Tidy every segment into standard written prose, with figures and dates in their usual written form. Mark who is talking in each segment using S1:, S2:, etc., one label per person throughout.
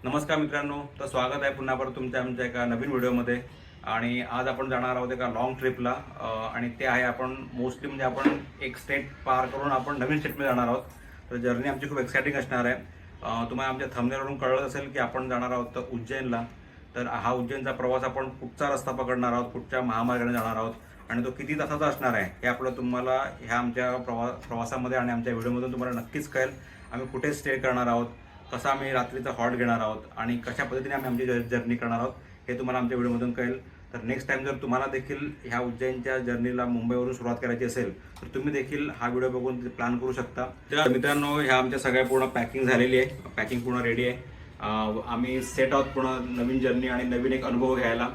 S1: नमस्कार मित्रांनो, तर स्वागत आहे पुन्हा परत तुमच्या आमच्या एका नवीन व्हिडिओमध्ये. आणि आज आपण जाणार आहोत एका लॉंग ट्रिपला आणि ते आहे आपण मोस्टली म्हणजे आपण एक स्टेट पार करून आपण नवीन स्टेटमध्ये जाणार आहोत. तर जर्नी आमची खूप एक्साइटिंग असणार आहे. तुम्हाला आमच्या थंबनेलवरून कळलं असेल की आपण जाणार आहोत उज्जैनला. तर हा उज्जैनचा प्रवास आपण कुठचा रस्ता पकडणार आहोत, कुठच्या महामार्गाने जाणार आहोत आणि तो किती तासाचा असणार आहे हे आपलं तुम्हाला ह्या आमच्या प्रवासामध्ये आणि आमच्या व्हिडिओमधून तुम्हाला नक्कीच कळेल. आम्ही कुठे स्टे करणार आहोत, कसा आम्ही रात्रीचा हॉल्ट घेणार आहोत आणि कशा पद्धतीने आम्ही आमची जर्नी करणार आहोत हे तुम्हाला आमच्या व्हिडिओमधून कळेल. तर नेक्स्ट टाइम जर तुम्हाला देखील ह्या उज्जैनच्या जर्नीला मुंबईवरून सुरुवात करायची असेल तर तुम्ही देखील हा व्हिडिओ बघून प्लॅन करू शकता. तर मित्रांनो, ह्या आमच्या सगळ्या पूर्ण पॅकिंग झालेली आहे, पॅकिंग पूर्ण रेडी आहे. आम्ही सेट आहोत पूर्ण नवीन जर्नी आणि नवीन एक अनुभव घ्यायला.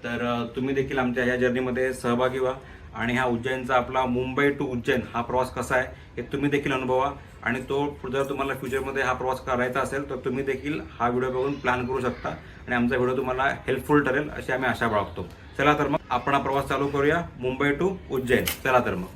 S1: तर तुम्ही देखील आमच्या ह्या जर्नीमध्ये सहभागी व्हा आणि हा उज्जैनचा आपला मुंबई टू उज्जैन हा प्रवास कसा आहे हे तुम्ही देखील अनुभवा. आणि तो जर तुम्हाला फ्युचरमध्ये हा प्रवास करायचा असेल तर तुम्ही देखील हा व्हिडिओ बघून प्लॅन करू शकता आणि आमचा व्हिडिओ तुम्हाला हेल्पफुल ठरेल अशी आम्ही आशा बाळगतो. चला तर मग आपण हा प्रवास चालू करूया, मुंबई टू उज्जैन. चला तर मग.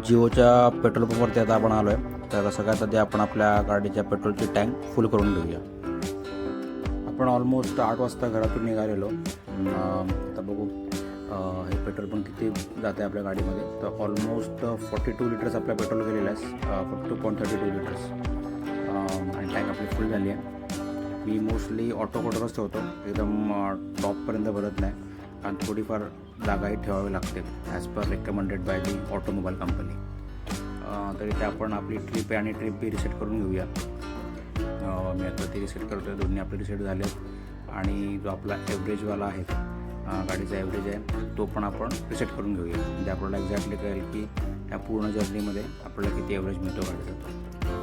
S2: जिओच्या पेट्रोल पंपवरती आता आपण आलो आहे. तर सगळ्यात आधी आपण आपल्या गाडीच्या पेट्रोलची टँक फुल करून घेऊया. आपण ऑलमोस्ट 8 वाजता घरातून निघालेलो. आता बघू हे पेट्रोल पण किती जाते आपल्या गाडीमध्ये. तर ऑलमोस्ट 42 लिटर्स आपल्या पेट्रोल गेलेलं आहे, 42.32 लिटर्स. आणि टँक आपली फुल झाली आहे. मी मोस्टली ऑटो कोडरच ठेवतो, एकदम टॉपपर्यंत भरत नाही कारण थोडीफार जागाही ठेवावी लागते as per recommended by the automobile company. तर इथे आपण आपली ट्रिप आहे आणि ट्रिप बी रिसेट करून घेऊया. मी आता ती रिसेट करतो आहे, दोन्ही आपले रिसेट झाले. आणि जो आपला ॲव्हरेजवाला आहे, गाडीचा ॲव्हरेज आहे, तो पण आपण रिसेट करून घेऊया. म्हणजे आपल्याला एक्झॅक्टली कळेल की ह्या पूर्ण जर्नीमध्ये आपल्याला किती ॲव्हरेज मिळतो गाडीचा.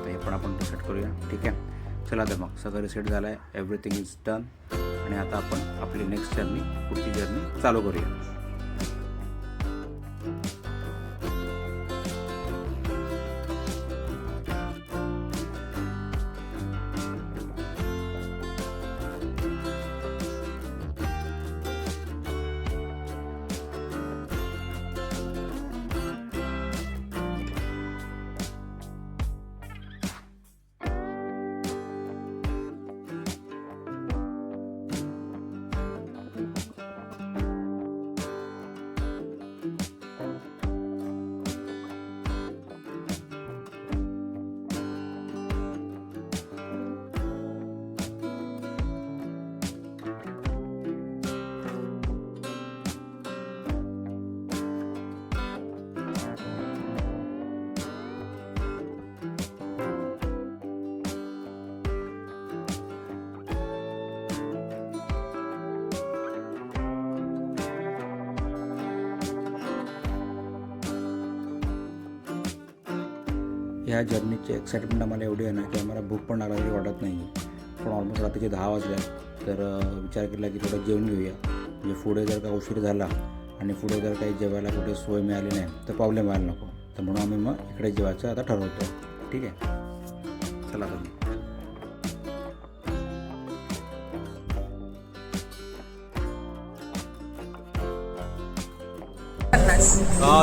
S2: तर हे पण आपण रिसेट करूया. ठीक आहे, चला तर मग सगळं रिसेट झालं आहे, एव्हरीथिंग इज डन. आणि आता आपण आपली नेक्स्ट जर्नी, पुढची जर्नी चालू करूया. ह्या जर्नीची एक्साइटमेंट आम्हाला एवढी आहे ना की आम्हाला भूक पण लागली वाटत नाही. पण ऑलमोस्ट रात्रीचे 10 वाजले. तर विचार केला की थोडं जेवण घेऊया. म्हणजे पुढे जर का उशीर झाला आणि पुढे जर काही जेवायला कुठे सोय मिळाली नाही तर प्रॉब्लेम व्हायला नको. तर म्हणून आम्ही मग इकडे जेवायचं आता ठरवतो. ठीक आहे, चला तर.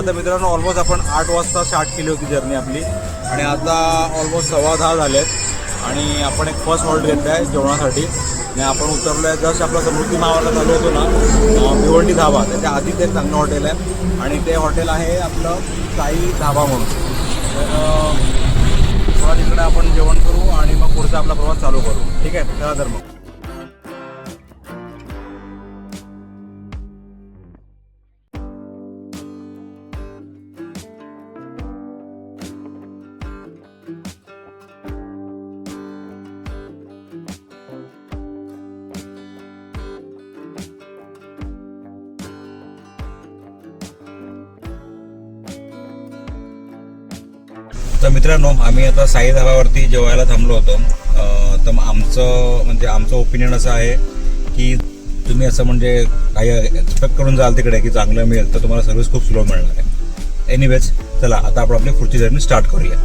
S1: तर मित्रांनो, ऑलमोस्ट आपण 8 वाजता स्टार्ट केली होती जर्नी आपली आणि आता ऑलमोस्ट 10:15 झाले आहेत. आणि आपण एक फर्स्ट हॉल्ट घेतला आहे जेवणासाठी. आणि आपण उतरलो आहे जस्ट आपला समृद्धी महामार्ग चालू होतो ना, भिवंडी धाबा, त्याच्या आधीच एक चांगलं हॉटेल आहे आणि ते हॉटेल आहे आपलं साई धाबा म्हणून. तर थोडा तिकडे आपण जेवण करू आणि मग पुढचा आपला प्रवास चालू करू. ठीक आहे, चला तर मग. तर मित्रांनो, आम्ही आता साई धाबावरती जेवायला थांबलो होतो. तर आमचं ओपिनियन असं आहे की तुम्ही असं काही एक्सपेक्ट करून जाल तिकडे की चांगलं मिळेल तर तुम्हाला सर्व्हिस खूप स्लो मिळणार आहे. एनिवेज चला आता आपण आपली पुढची जर्नी स्टार्ट करूया.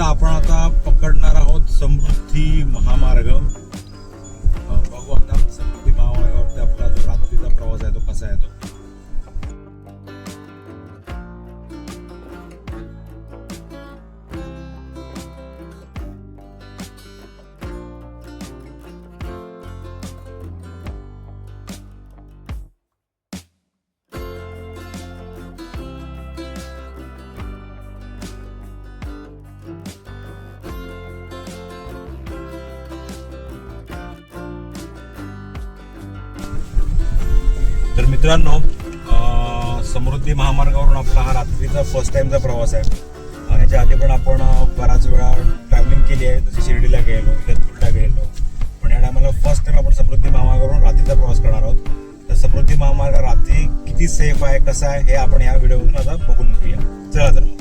S1: आपण आता पकडणार आहोत समृद्धी महामार्ग. बघू आता समृद्धी महामार्गावरती आपला जो रात्रीचा प्रवास आहे तो कसा आहे तो. तर मित्रांनो, समृद्धी महामार्गावरून आपला हा रात्रीचा फर्स्ट टाइमचा प्रवास आहे. ह्याच्या आधी पण आपण बराच वेळा ट्रॅव्हलिंग केली आहे, जसे शिर्डीला गेलो, इगतपुरीला गेलो, पण या टायमाला फर्स्ट टाइम आपण समृद्धी महामार्गावरून रात्रीचा प्रवास करणार आहोत. तर समृद्धी महामार्ग रात्री किती सेफ आहे, कसा आहे, हे आपण या व्हिडिओमधून आता बघून घेऊया. चला तर.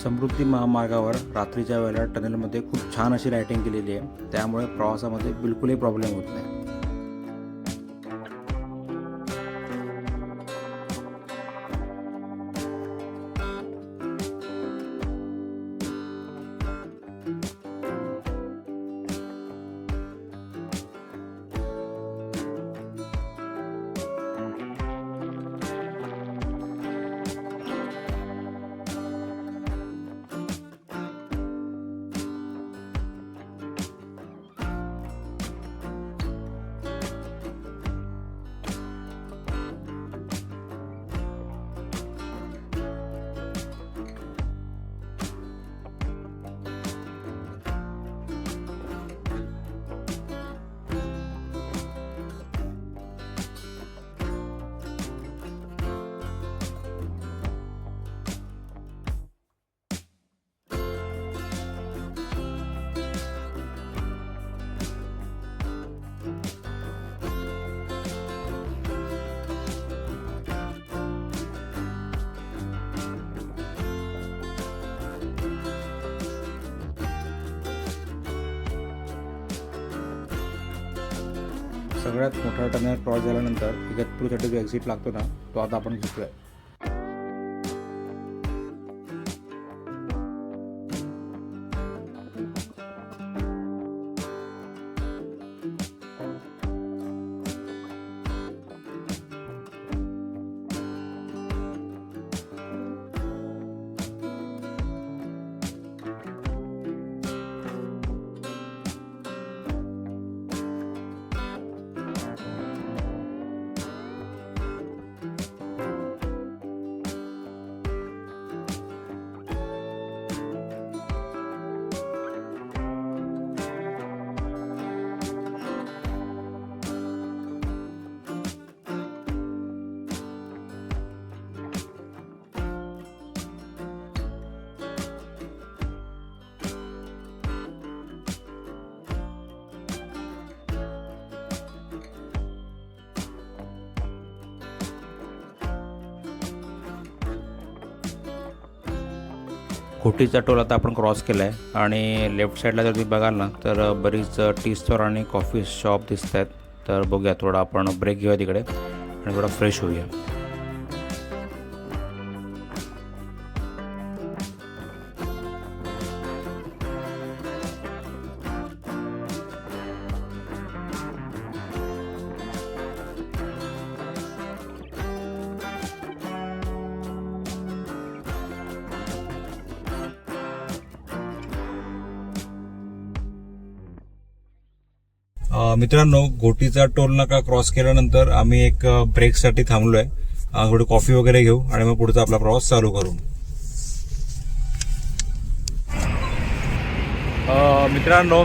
S2: समृद्धी महामार्गावर रात्रीच्या वेळेला टनेलमध्ये खूप छान अशी लायटिंग केलेली आहे, त्यामुळे प्रवासामध्ये बिलकुलही प्रॉब्लेम होत नाही. सगळ्यात मोठा टर्मिनल क्रॉस झाल्यानंतर इगतपुरीसाठी जो एक्झिट लागतो ना, तो आता आपण घेतोय. घोटीचा टोल आता आपण क्रॉस केला आहे आणि लेफ्ट साईडला जर तुम्ही बघाल ना तर बरीच टी स्टॉल आणि कॉफी शॉप दिसत आहेत. तर बघूया, थोडा आपण ब्रेक घेऊया तिकडे आणि थोडा फ्रेश होऊया.
S1: मित्रांनो, घोटीचा टोल नाका क्रॉस केल्यानंतर आम्ही एक ब्रेकसाठी थांबलोय. थोडी कॉफी वगैरे घेऊ आणि मग पुढचा आपला प्रवास चालू करू. मित्रांनो,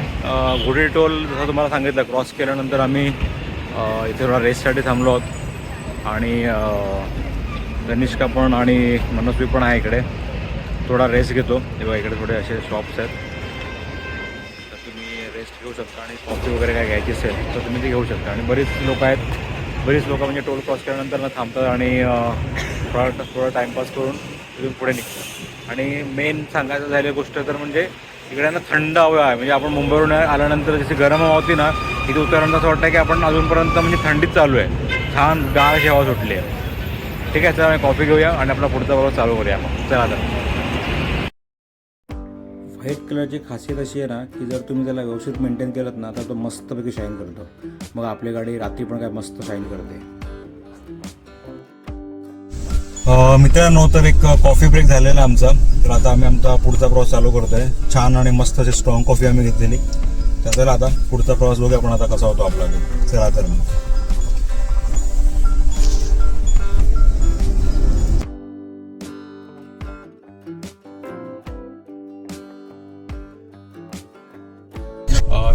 S1: घोटी टोल जसं तुम्हाला सांगितलं क्रॉस केल्यानंतर आम्ही इथे थोडा रेस्टसाठी थांबलो आहोत आणि गनिष्का पण आणि मनस्वी पण आहे इकडे. थोडा रेस्ट घेतो. तेव्हा इकडे थोडे असे शॉप्स आहेत, रेस्ट घेऊ शकता आणि कॉफी वगैरे काय घ्यायची असेल तर तुम्ही ते घेऊ शकता. आणि बरीच लोक म्हणजे टोल क्रॉस केल्यानंतर ना थांबतात आणि थोडा टाईमपास करून तिथून पुढे निघतात. आणि मेन सांगायचं झालेली गोष्ट तर म्हणजे इकडे ना थंड हवा आहे. म्हणजे आपण मुंबईवरून आल्यानंतर जशी गरम हवा होती ना, इथे उतरल्यानंतर असं वाटतं की आपण अजूनपर्यंत म्हणजे थंडीच चालू आहे. छान गार अशी हवा सुटली आहे. ठीक आहे, चला आम्ही कॉफी घेऊया आणि आपला पुढचा प्रवास चालू करूया. मग चला तर.
S2: व्हाईट कलरची खासियत अशी आहे ना की जर तुम्ही त्याला व्यवस्थित मेंटेन केलं ना तर तो मस्तपैकी शाईन करतो. मग आपली गाडी रात्री पण काय मस्त शाईन करते.
S1: मित्रांनो, तर एक कॉफी ब्रेक झालेला आमचा. तर आता आम्ही आमचा पुढचा प्रवास चालू करतोय. छान आणि मस्त अशी स्ट्रॉंग कॉफी आम्ही घेतलेली. तर चला आता पुढचा प्रवास बघूया आपण आता कसा होतो आपला. चला तर मग.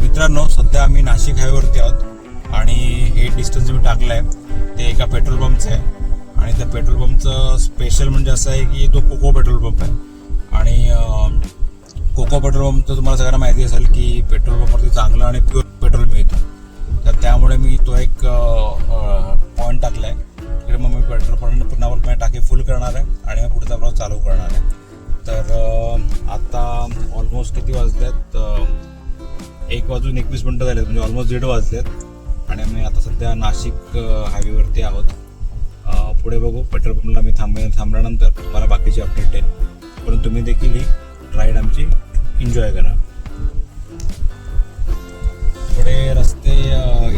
S1: मित्रांनो, सध्या आम्ही नाशिक हायवेवरती आहोत आणि हे डिस्टन्स मी टाकलं आहे ते एका पेट्रोल पंपचं आहे. आणि त्या पेट्रोल पंपचं स्पेशल म्हणजे असं आहे की तो कोको पेट्रोल पंप आहे. आणि कोको पेट्रोल पंपचं तुम्हाला सगळ्यांना माहिती असेल की पेट्रोल पंपवरती चांगलं आणि प्युअर पेट्रोल मिळतं. तर त्यामुळे मी तो एक पॉईंट टाकला आहे तिकडे. मग मी पेट्रोल पुन्हा टाकी फुल करणार आहे आणि मग पुढचा प्रवास चालू करणार आहे. तर आता ऑलमोस्ट किती वाजलेत, 1:21 झालेत, म्हणजे ऑलमोस्ट 1:30 वाजलेत. आणि आम्ही आता सध्या नाशिक हायवेवरती आहोत. पुढे बघू, पेट्रोल पंपला मी थांबल्यानंतर तुम्हाला बाकीची अपडेट देईन. पण तुम्ही देखील ही राईड आमची एन्जॉय करा. थोडे रस्ते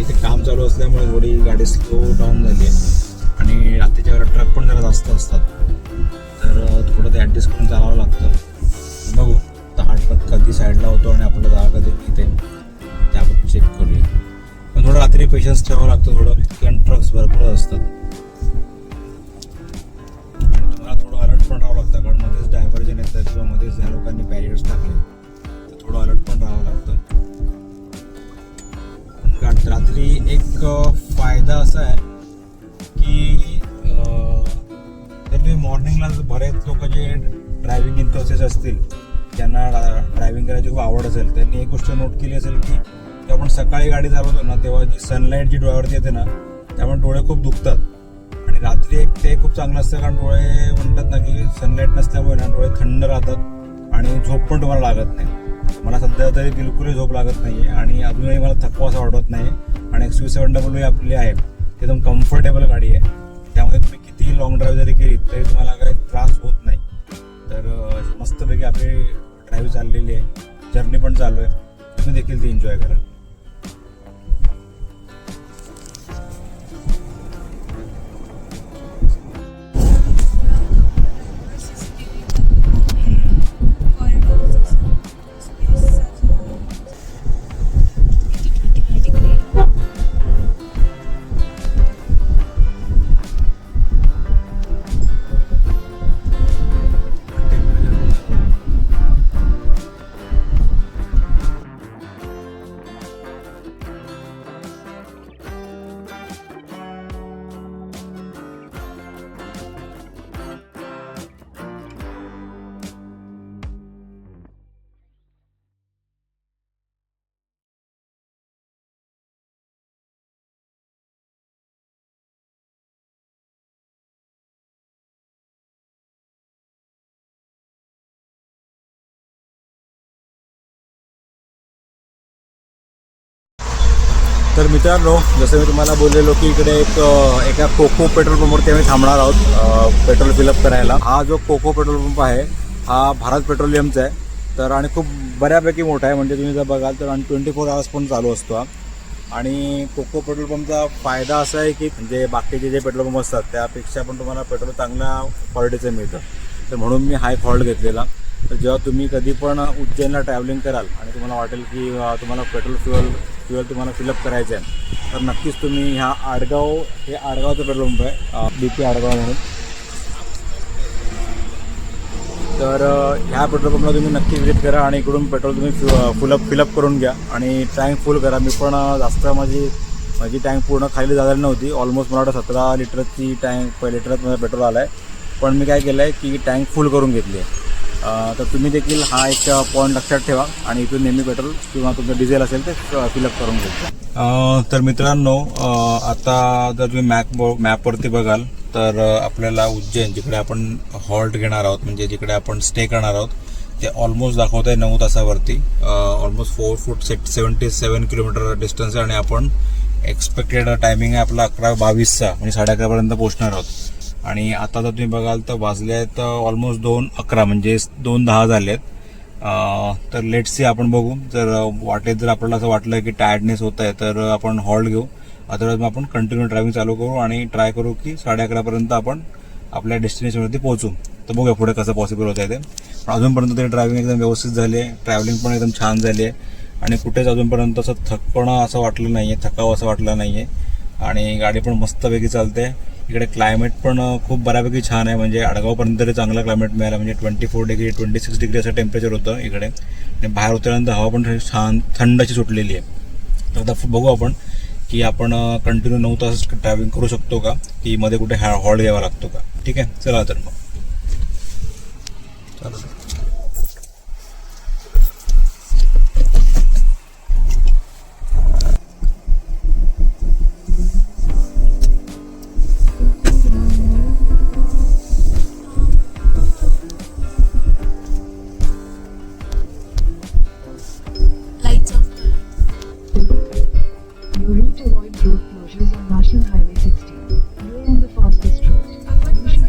S1: इथे काम चालू असल्यामुळे थोडी गाडी स्लो डाऊन झाली आहे आणि रात्रीच्या वेळेला ट्रक पण जरा जास्त असतात. तर थोडं ते ॲडजस्ट करून चालावं लागतं. बघू हा ट्रक कधी साईडला होतो आणि आपल्याला जागा कधी इथे ते आपण चेक करूया. पण थोडं रात्री पेशन्स ठेवावं लागतं थोडं, कारण ट्रक्स भरपूर असतात. आणि तुम्हाला थोडं अलर्ट पण राहावं लागतं, कारण मध्येच डायव्हर्जन येतं किंवा मध्येच या लोकांनी बॅरियर्स टाकले तर थोडं अलर्ट पण राहावं लागतं. रात्री एक फायदा असा आहे की जर तुम्ही मॉर्निंगला बरेच लोक जे ड्रायव्हिंग इन्थुसिस्ट असतील, ज्यांना ड्रायव्हिंग करायची खूप आवड असेल, त्यांनी एक गोष्ट नोट केली असेल की आपण सकाळी गाडी चालवतो ना तेव्हा जी सनलाईट जी डोळ्यावरती येते ना त्यामुळे डोळे खूप दुखतात. आणि रात्री एक ते खूप चांगलं असतं, कारण डोळे म्हणतात ना की सनलाईट नसल्यामुळे ना डोळे थंड राहतात आणि झोप पण तुम्हाला लागत नाही. मला सध्या तरी बिलकुलही झोप लागत नाही आहे आणि अजूनही मला थकवा असा वाटत नाही. आणि XUV700 आपली आहे एकदम कम्फर्टेबल गाडी आहे, त्यामध्ये तुम्ही कितीही लॉंग ड्राईव्ह जरी केली तरी तुम्हाला काही त्रास होत नाही. तर मस्तपैकी आपली ड्राईव्ह चाललेली आहे, जर्नी पण चालू आहे. तुम्ही देखील ती एन्जॉय करा.
S2: तर मित्रांनो, जसं मी तुम्हाला बोललेलो की इकडे एका कोको पेट्रोल पंपवरती आम्ही थांबणार आहोत पेट्रोल फिलअप करायला. हा जो कोको पेट्रोल पंप आहे हा भारत पेट्रोलियमचा आहे. तर आणि खूप बऱ्यापैकी मोठा आहे, म्हणजे तुम्ही जर बघाल तर आणि 24 आवर्स पण चालू असतो हा. आणि कोको पेट्रोल पंपचा फायदा असा आहे की म्हणजे बाकीचे जे पेट्रोल पंप असतात त्यापेक्षा पण तुम्हाला पेट्रोल चांगल्या क्वालिटीचं मिळतं. तर म्हणून मी हा एक हॉल्ट घेतलेला. तर जेव्हा तुम्ही कधी पण उज्जैनला ट्रॅव्हलिंग कराल आणि तुम्हाला वाटेल की तुम्हाला पेट्रोल फ्युएल तुम्हाला फिलअप करायचं आहे, तर नक्कीच तुम्ही ह्या हे आडगावचं पेट्रोल पंप आहे, BP आडगाव म्हणून. तर ह्या पेट्रोल पंपला तुम्ही नक्की विजिट करा आणि इकडून पेट्रोल तुम्ही फिलअप करून घ्या आणि टँक फुल करा. मी पण जास्त माझी टँक पूर्ण खाली झालेली नव्हती. ऑलमोस्ट मला वाटतं 17 लिटरची टँक लिटरात माझं पेट्रोल आलं आहे. पण मी काय केलं आहे की टँक फुल करून घेतली आहे. तर तुम्ही देखील हा एक पॉईंट लक्षात ठेवा आणि इथून नेहमी पेट्रोल किंवा तुमचं डिझेल असेल ते फिलअप करून घ्या. तर मित्रांनो, आता जर तुम्ही मॅपवरती बघाल तर आपल्याला उज्जैन जिकडे आपण हॉल्ट घेणार आहोत, म्हणजे जिकडे आपण स्टे करणार आहोत, ते ऑलमोस्ट दाखवत आहे 9 तासावरती. ऑलमोस्ट 4.77 किलोमीटर डिस्टन्स आहे आणि आपण एक्सपेक्टेड टायमिंग आहे आपला 11:22 म्हणजे 11:30पर्यंत पोहोचणार आहोत. आणि आता जर तुम्ही बघाल तर वाजले आहेत ऑलमोस्ट 2:11 म्हणजे 2:10 झाले आहेत. तर लेट्स सी, आपण बघू. जर वाटेत जर आपल्याला असं वाटलं की टायर्डनेस होत आहे तर आपण हॉल्ट घेऊ. अदरवाईज मग आपण कंटिन्यू ड्रायव्हिंग चालू करू आणि ट्राय करू की 11:30पर्यंत आपण आपल्या डेस्टिनेशनवरती पोहोचू. तर बघूया पुढे कसं पॉसिबल होत आहे ते. पण अजूनपर्यंत ते ड्रायव्हिंग एकदम व्यवस्थित झाली आहे, ट्रॅव्हलिंग पण एकदम छान झाली आहे आणि कुठेच अजूनपर्यंत असं थकपणा असं वाटलं नाही आहे, थकावं असं वाटलं नाही आहे आणि गाडी पण मस्तपैकी चालते. इकडे क्लायमेट पण खूप बऱ्यापैकी छान आहे, म्हणजे आडगावपर्यंत तरी चांगला क्लायमेट मिळाला. म्हणजे 24 डिग्री 26 डिग्री असं टेम्परेचर होतं इकडे आणि बाहेर उतरल्यानंतर हवा पण छान थंड अशी सुटलेली आहे. तर आता बघू आपण की आपण कंटिन्यू 9 तास ट्रॅव्हलिंग करू शकतो का, की मध्ये कुठे हॉल्ट घ्यावा लागतो का. ठीक आहे, चला तर मग चालू.
S3: Your route to avoid road closures on National Highway 60. You are on the fastest route. You should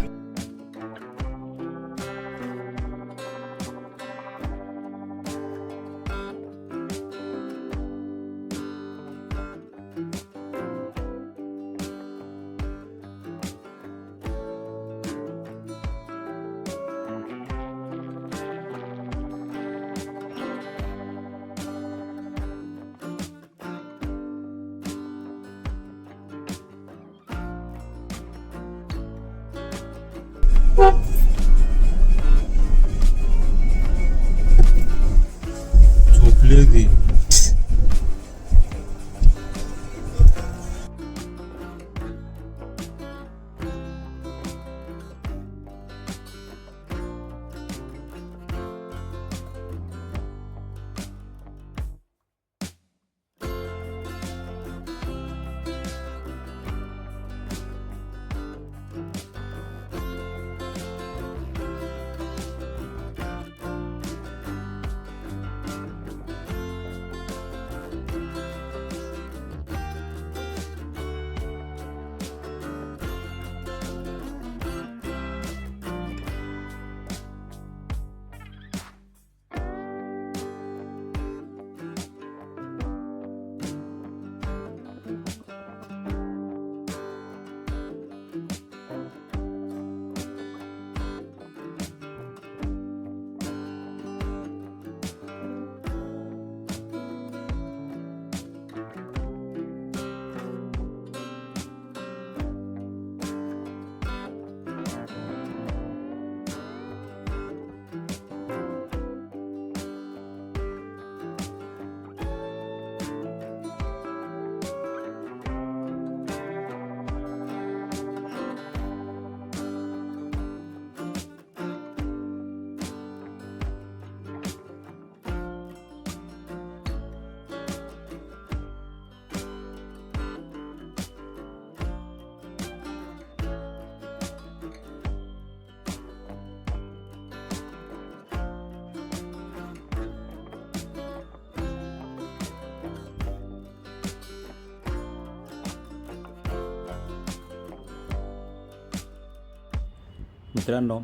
S2: मित्रांनो,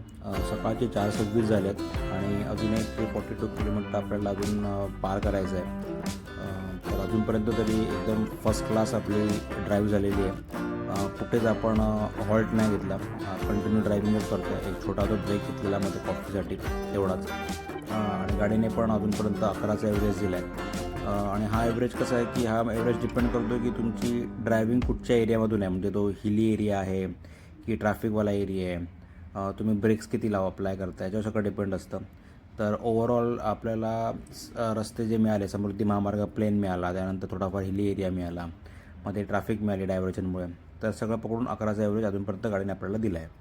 S2: सकाळचे 4:26 झाले आहेत आणि अजून एक 42 किलोमीटर आपल्याला अजून पार करायचं आहे. तर अजूनपर्यंत तरी एकदम फर्स्ट क्लास आपली ड्राईव्ह झालेली आहे. कुठेच आपण हॉल्ट नाही घेतला, कंटिन्यू ड्रायव्हिंगच करतो आहे. एक छोटा तो ब्रेक घेतलेला मध्ये कॉफीसाठी तेवढाच. आणि गाडीने पण अजूनपर्यंत 11चा ॲव्हरेज दिला आहे. आणि हा ॲव्हरेज कसा आहे की हा ॲव्हरेज डिपेंड करतो की तुमची ड्रायव्हिंग कुठच्या एरियामधून आहे, म्हणजे तो हिली एरिया आहे की ट्रॅफिकवाला एरिया आहे, तुम्ही ब्रेक्स किती अप्लाय करता याच्यावर सगळं डिपेंड असतं. तर ओव्हरऑल आपल्याला रस्ते जे मिळाले, समृद्धी महामार्ग प्लेन मिळाला, त्यानंतर थोडाफार हिली एरिया मिळाला, मध्ये ट्रॅफिक मिळाली डायव्हर्जनमुळे, तर सगळं पकडून 11चा ॲव्हरेज अजूनपर्यंत गाडीने आपल्याला दिला आहे.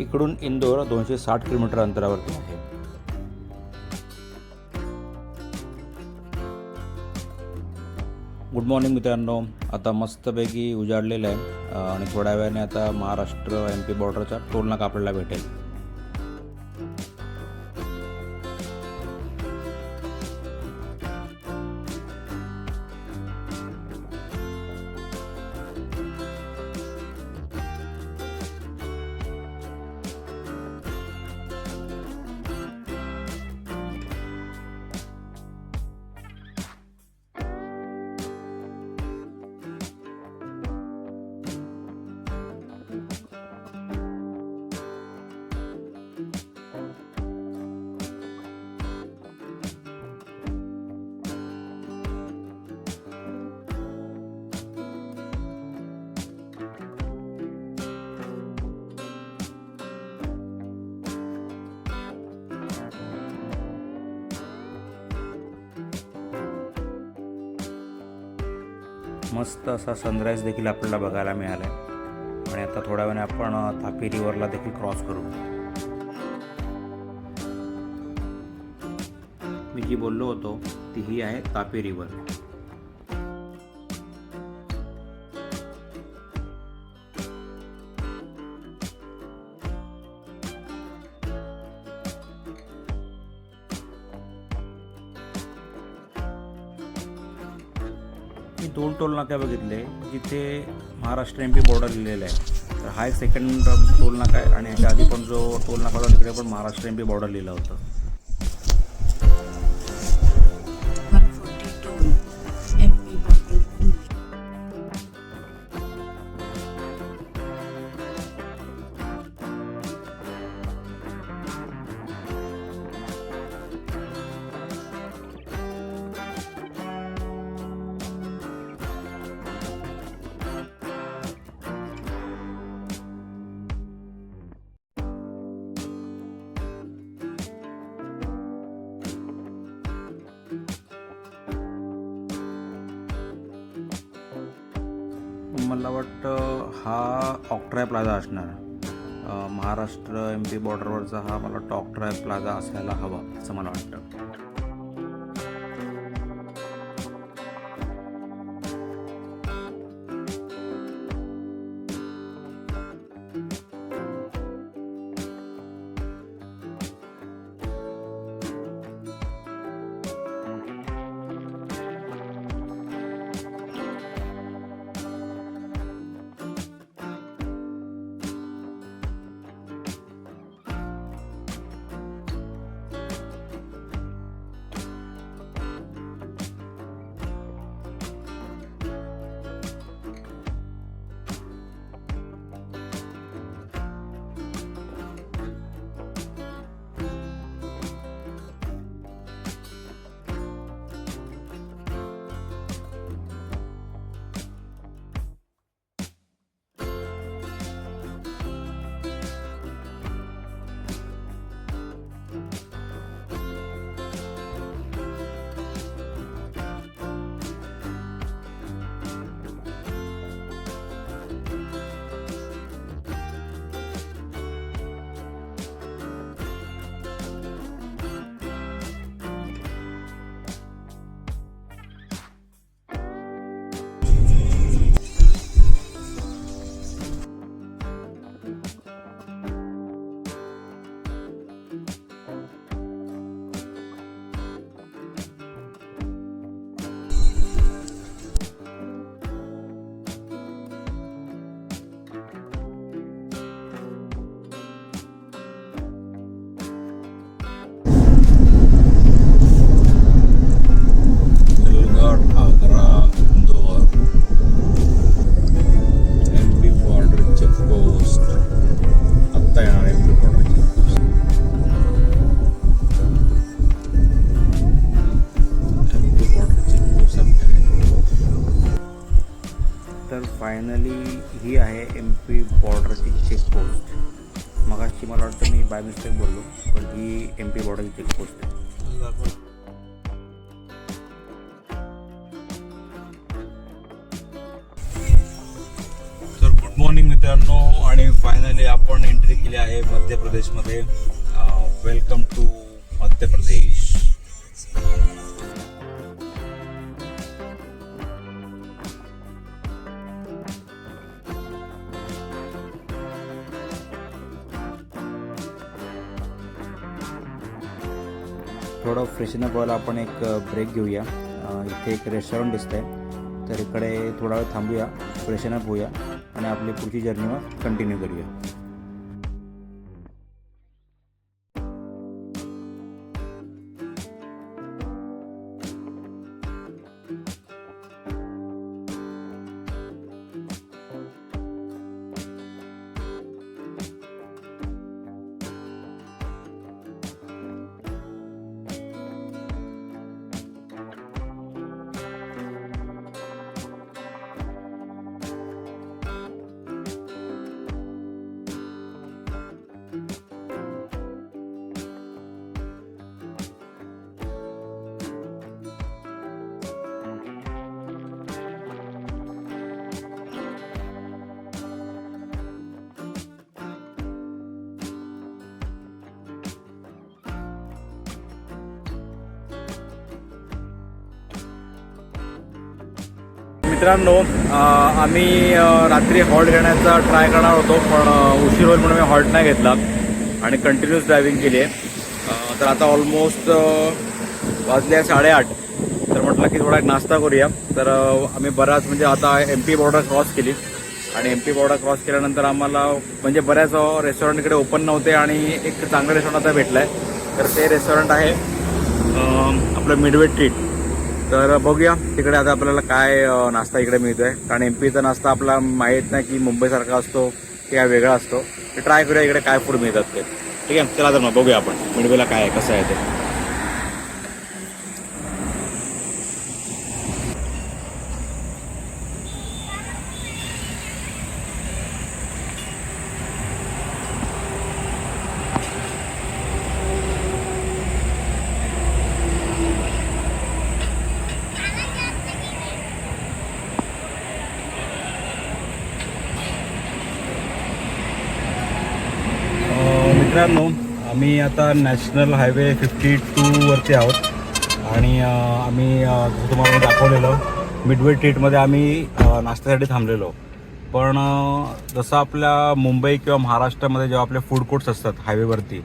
S2: इकडून इंदोर 260 किलोमीटर अंतरावरती आहे. गुड मॉर्निंग मित्रांनो, आता मस्तपैकी उजाडलेलं आहे आणि थोड्या वेळाने आता महाराष्ट्र MP बॉर्डरचा टोल नाका आपल्याला भेटेल. मस्त असा सनराईज देखील आपल्याला बघायला मिळाला आहे. आणि आता थोड्या वेळाने आपण तापी रिव्हरला देखील क्रॉस करू. मी जी बोललो होतो ती ही आहे तापी रिव्हर. मी 2 टोल नाके बघितले जिथे महाराष्ट्र MP बॉर्डर लिहिलेलं आहे. तर हा एक सेकंड टोल नाका आहे आणि ह्याच्या आधी पण जो टोल नाका होता तिकडे पण महाराष्ट्र MP बॉर्डर लिहिलं होतं.
S3: 140 toll, MP border 2.
S2: मला वाटतं हा ऑक्ट्राय प्लाझा असणार. महाराष्ट्र MP बॉर्डरवरचा हा मला वाटतं ऑक्ट्राय प्लाझा असायला हवा असं मला वाटतं. तर फायनली ही आहे MP बॉर्डरची चेकपोस्ट. मगाशी मला वाटतं मी बाय मिस्टेक बोललो, पण ही MP बॉर्डरची चेकपोस्ट आहे.
S1: तर गुड मॉर्निंग मित्रांनो, आणि फायनली आपण एंट्री केली आहे मध्य प्रदेशमध्ये. Welcome to Madhya Pradesh.
S2: थोडं फ्रेशन अप व्हायला आपण एक ब्रेक घेऊया. इथे एक रेस्टॉरंट दिसतंय, तर इकडे थोडा वेळ थांबूया, फ्रेशन अप होऊया आणि आपली पुढची जर्नी मग कंटिन्यू करूया.
S1: मित्रांनो, आम्ही रात्री हॉल्ट घेण्याचा ट्राय करणार होतो, पण उशीर होईल म्हणून मी हॉल्ट नाही घेतला आणि कंटिन्यूस ड्रायव्हिंग केली आहे. तर आता ऑलमोस्ट वाजले 8:30. तर म्हटलं की थोडा एक नाश्ता करूया. तर आम्ही बराच म्हणजे आता MP बॉर्डर क्रॉस केली, आणि MP बॉर्डर क्रॉस केल्यानंतर आम्हाला म्हणजे बऱ्याच रेस्टॉरंट इकडे ओपन नव्हते, आणि एक चांगलं रेस्टॉरंट आता भेटलं आहे. तर ते रेस्टॉरंट आहे आपलं मिडवे ट्रीट. तर बघूया तिकडे आता आपल्याला काय नाश्ता इकडे मिळतोय, कारण MPचा नाश्ता आपला माहीत नाही की मुंबईसारखा असतो की काय वेगळा असतो. ते ट्राय करूया इकडे काय फूड मिळतात ते. ठीक आहे, चला तर मग बघूया आपण मिडवेला काय आहे, कसं आहे ते. मित्रांनो, आम्ही आता नॅशनल हायवे 52 वरती आहोत, आणि आम्ही जसं तुम्हाला दाखवलेलं मिडवे ट्रीटमध्ये आम्ही नाश्त्यासाठी थांबलेलो. पण जसं आपल्या मुंबई किंवा महाराष्ट्रामध्ये जेव्हा आपले फूड कोर्ट्स असतात हायवेवरती,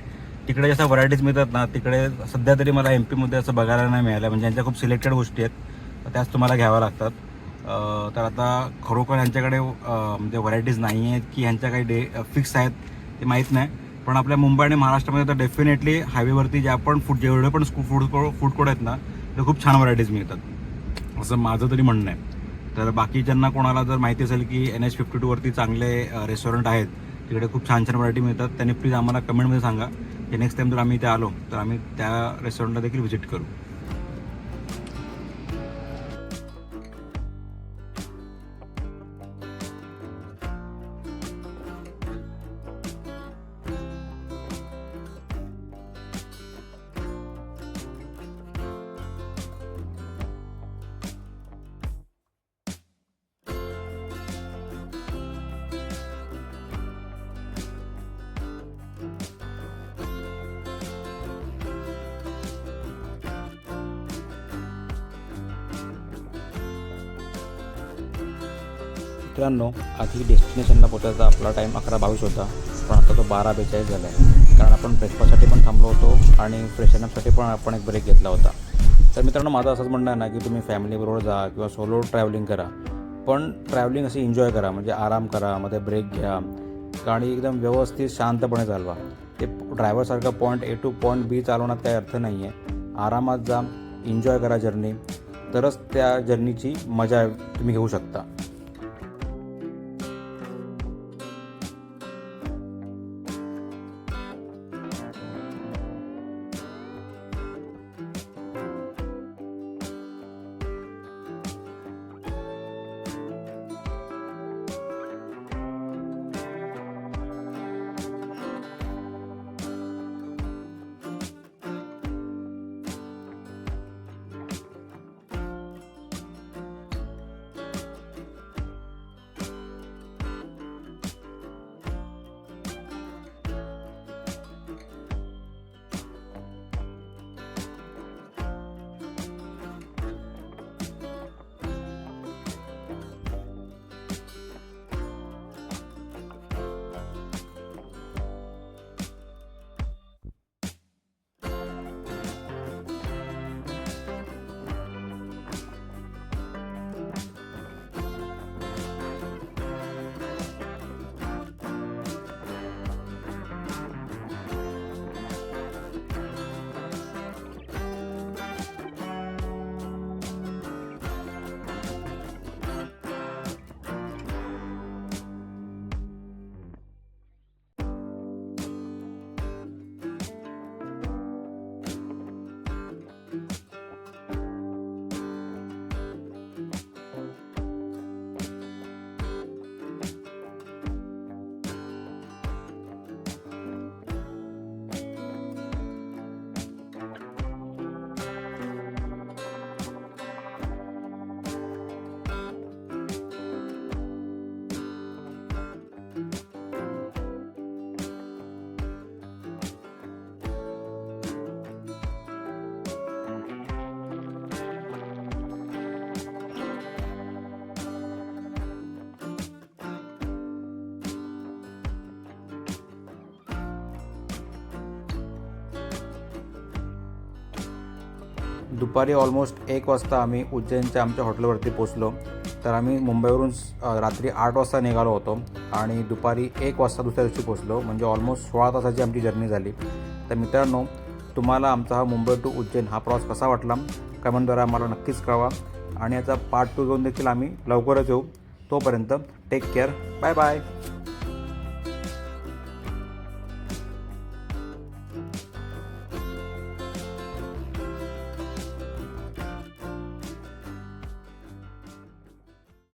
S1: तिकडे जसं व्हरायटीज मिळतात ना, तिकडे सध्या तरी मला MP असं बघायला नाही मिळालं. म्हणजे यांच्या खूप सिलेक्टेड गोष्टी आहेत, त्याच तुम्हाला घ्याव्या लागतात. तर आता खरोखर यांच्याकडे म्हणजे व्हरायटीज नाही आहेत की ह्यांच्या काही फिक्स आहेत ते माहीत नाही. पण आपल्या मुंबई आणि महाराष्ट्रामध्ये तर डेफिनेटली हायवेवरती जे आपण जेवढे पण फूड कोर्ट आहेत ना, ते खूप छान व्हरायटीज मिळतात, असं माझं तरी म्हणणं आहे. तर बाकी ज्यांना कोणाला जर माहिती असेल की NH 52 वरती चांगले रेस्टॉरंट आहेत, तिकडे खूप छान छान व्हरायटी मिळतात, त्यांनी प्लीज आम्हाला कमेंटमध्ये सांगा की नेक्स्ट टाईम जर आम्ही इथे आलो तर आम्ही त्या रेस्टॉरंटला देखील व्हिजिट करू.
S2: मित्रांनो, आधी डेस्टिनेशनला पोहोचायचा आपला टाईम 11:22 होता, पण आता तो 12:42 झाला आहे, कारण आपण ब्रेकफास्टसाठी पण थांबलो होतो आणि फ्रेशनअपसाठी पण आपण एक ब्रेक घेतला होता. तर मित्रांनो, माझं असंच म्हणणं आहे ना की तुम्ही फॅमिलीबरोबर जा किंवा सोलो ट्रॅव्हलिंग करा, पण ट्रॅव्हलिंग अशी एन्जॉय करा, म्हणजे आराम करा, मध्ये ब्रेक घ्या, गाडी एकदम व्यवस्थित शांतपणे चालवा. ते ड्रायव्हरसारखं point A to point B चालवण्यात काही अर्थ नाही आहे. आरामात जा, एन्जॉय करा जर्नी, तरच त्या जर्नीची मजा तुम्ही घेऊ शकता. दुपारी ऑलमोस्ट 1 वाजता आम्ही उज्जैनच्या आमच्या हॉटेलवरती पोचलो. तर आम्ही मुंबईवरून रात्री 8 वाजता निघालो होतो आणि दुपारी 1 वाजता दुसऱ्या दिवशी पोचलो. म्हणजे ऑलमोस्ट 16 तासाची आमची जर्नी झाली. तर मित्रांनो, तुम्हाला आमचा हा मुंबई टू उज्जैन हा प्रवास कसा वाटला कमेंटद्वारे आम्हाला नक्कीच कळवा. आणि याचा पार्ट 2 घेऊन देखील आम्ही लवकरच येऊ. तोपर्यंत टेक केअर. Bye bye.